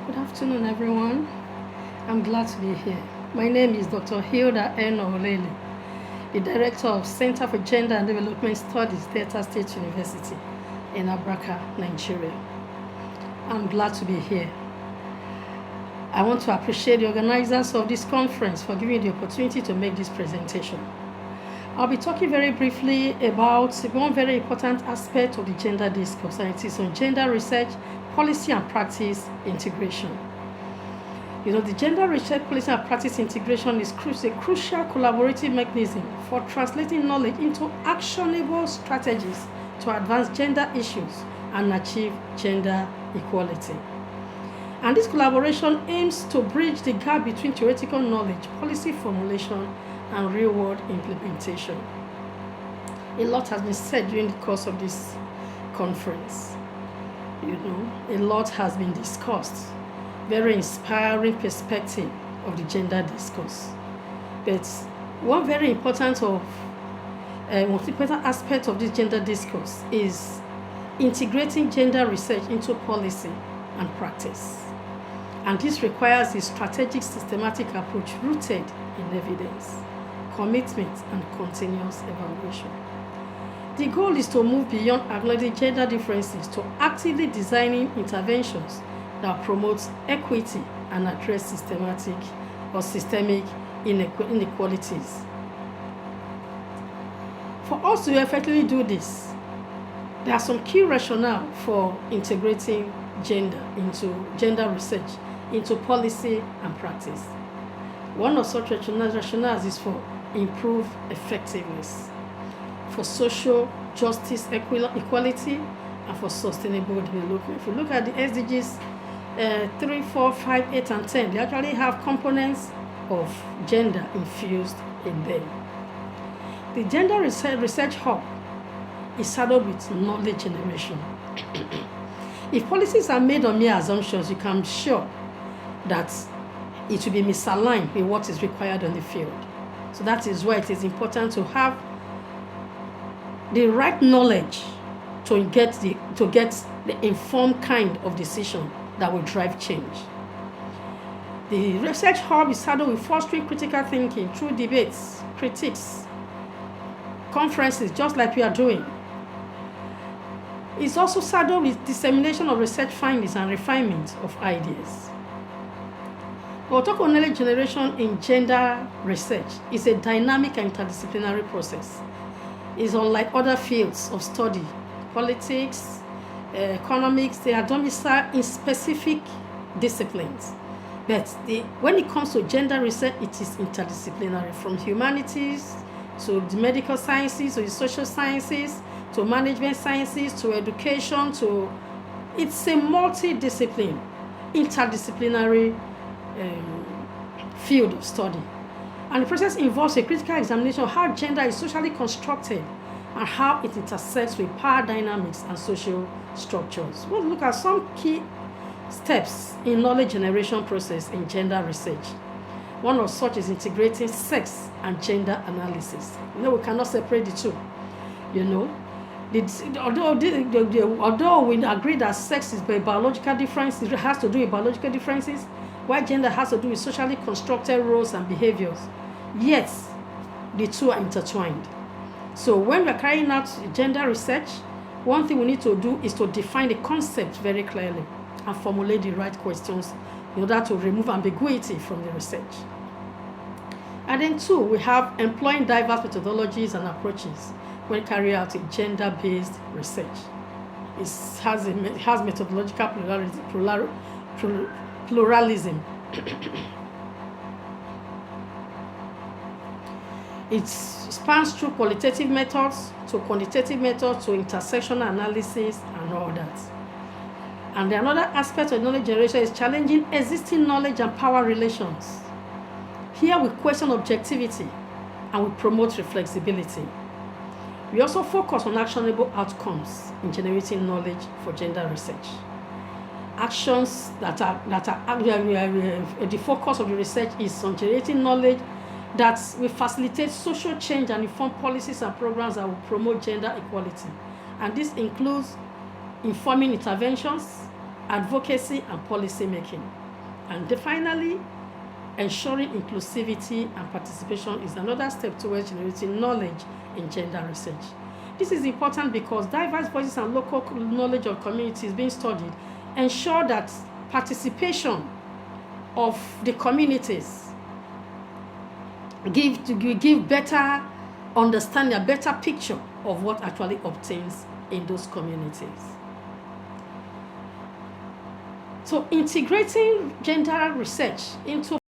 Good afternoon, everyone. I'm glad to be here. My name is Dr. Hilda Olele, the Director of Center for Gender and Development Studies, Delta State University in Abraka, Nigeria. I'm glad to be here. I want to appreciate the organizers of this conference for giving me the opportunity to make this presentation. I'll be talking very briefly about one very important aspect of the gender discourse, and it is on gender research, policy and practice integration. The gender research, policy and practice integration is a crucial collaborative mechanism for translating knowledge into actionable strategies to advance gender issues and achieve gender equality. And this collaboration aims to bridge the gap between theoretical knowledge, policy formulation, and real-world implementation. A lot has been said during the course of this conference. A lot has been discussed. Very inspiring perspective of the gender discourse. But one very important aspect of this gender discourse is integrating gender research into policy and practice. And this requires a strategic, systematic approach rooted in evidence, commitment, and continuous evaluation. The goal is to move beyond acknowledging gender differences to actively designing interventions that promote equity and address systemic inequalities. For us to effectively do this, there are some key rationale for integrating gender research into policy and practice. One of such rationales is for improved effectiveness, for social justice, equality, and for sustainable development. If you look at the SDGs 3, 4, 5, 8, and 10, they actually have components of gender infused in them. The Gender Research Hub is saddled with knowledge generation. If policies are made on mere assumptions, you can be sure that it will be misaligned with what is required on the field. So that is why it is important to have the right knowledge to get the informed kind of decision that will drive change. The Research Hub is saddled with fostering critical thinking through debates, critiques, conferences, just like we are doing. It's also saddled with dissemination of research findings and refinement of ideas. We'll talk on knowledge generation in gender research. It's a dynamic and interdisciplinary process. It's unlike other fields of study, politics, economics. They are domiciled in specific disciplines. But when it comes to gender research, it is interdisciplinary, from humanities to the medical sciences, to the social sciences, to management sciences, to education, it's a multidiscipline, interdisciplinary field of study. And the process involves a critical examination of how gender is socially constructed and how it intersects with power dynamics and social structures. We'll look at some key steps in knowledge generation process in gender research. One of such is integrating sex and gender analysis. We cannot separate the two. Although we agree that sex is a biological difference, it has to do with biological differences, while gender has to do with socially constructed roles and behaviors, yet the two are intertwined. So when we're carrying out gender research, one thing we need to do is to define the concept very clearly and formulate the right questions in order to remove ambiguity from the research. And then two, we have employing diverse methodologies and approaches when carrying out a gender-based research. It has methodological pluralism. It spans through qualitative methods to quantitative methods to intersectional analysis and all that. And another aspect of knowledge generation is challenging existing knowledge and power relations. Here we question objectivity and we promote reflexibility. We also focus on actionable outcomes in generating knowledge for gender research. Actions that are the focus of the research is on generating knowledge that will facilitate social change and inform policies and programs that will promote gender equality. And this includes informing interventions, advocacy, and policy making. And finally, ensuring inclusivity and participation is another step towards generating knowledge in gender research. This is important because diverse voices and local knowledge of communities being studied ensure that participation of the communities give better understanding, a better picture of what actually obtains in those communities. So integrating gender research into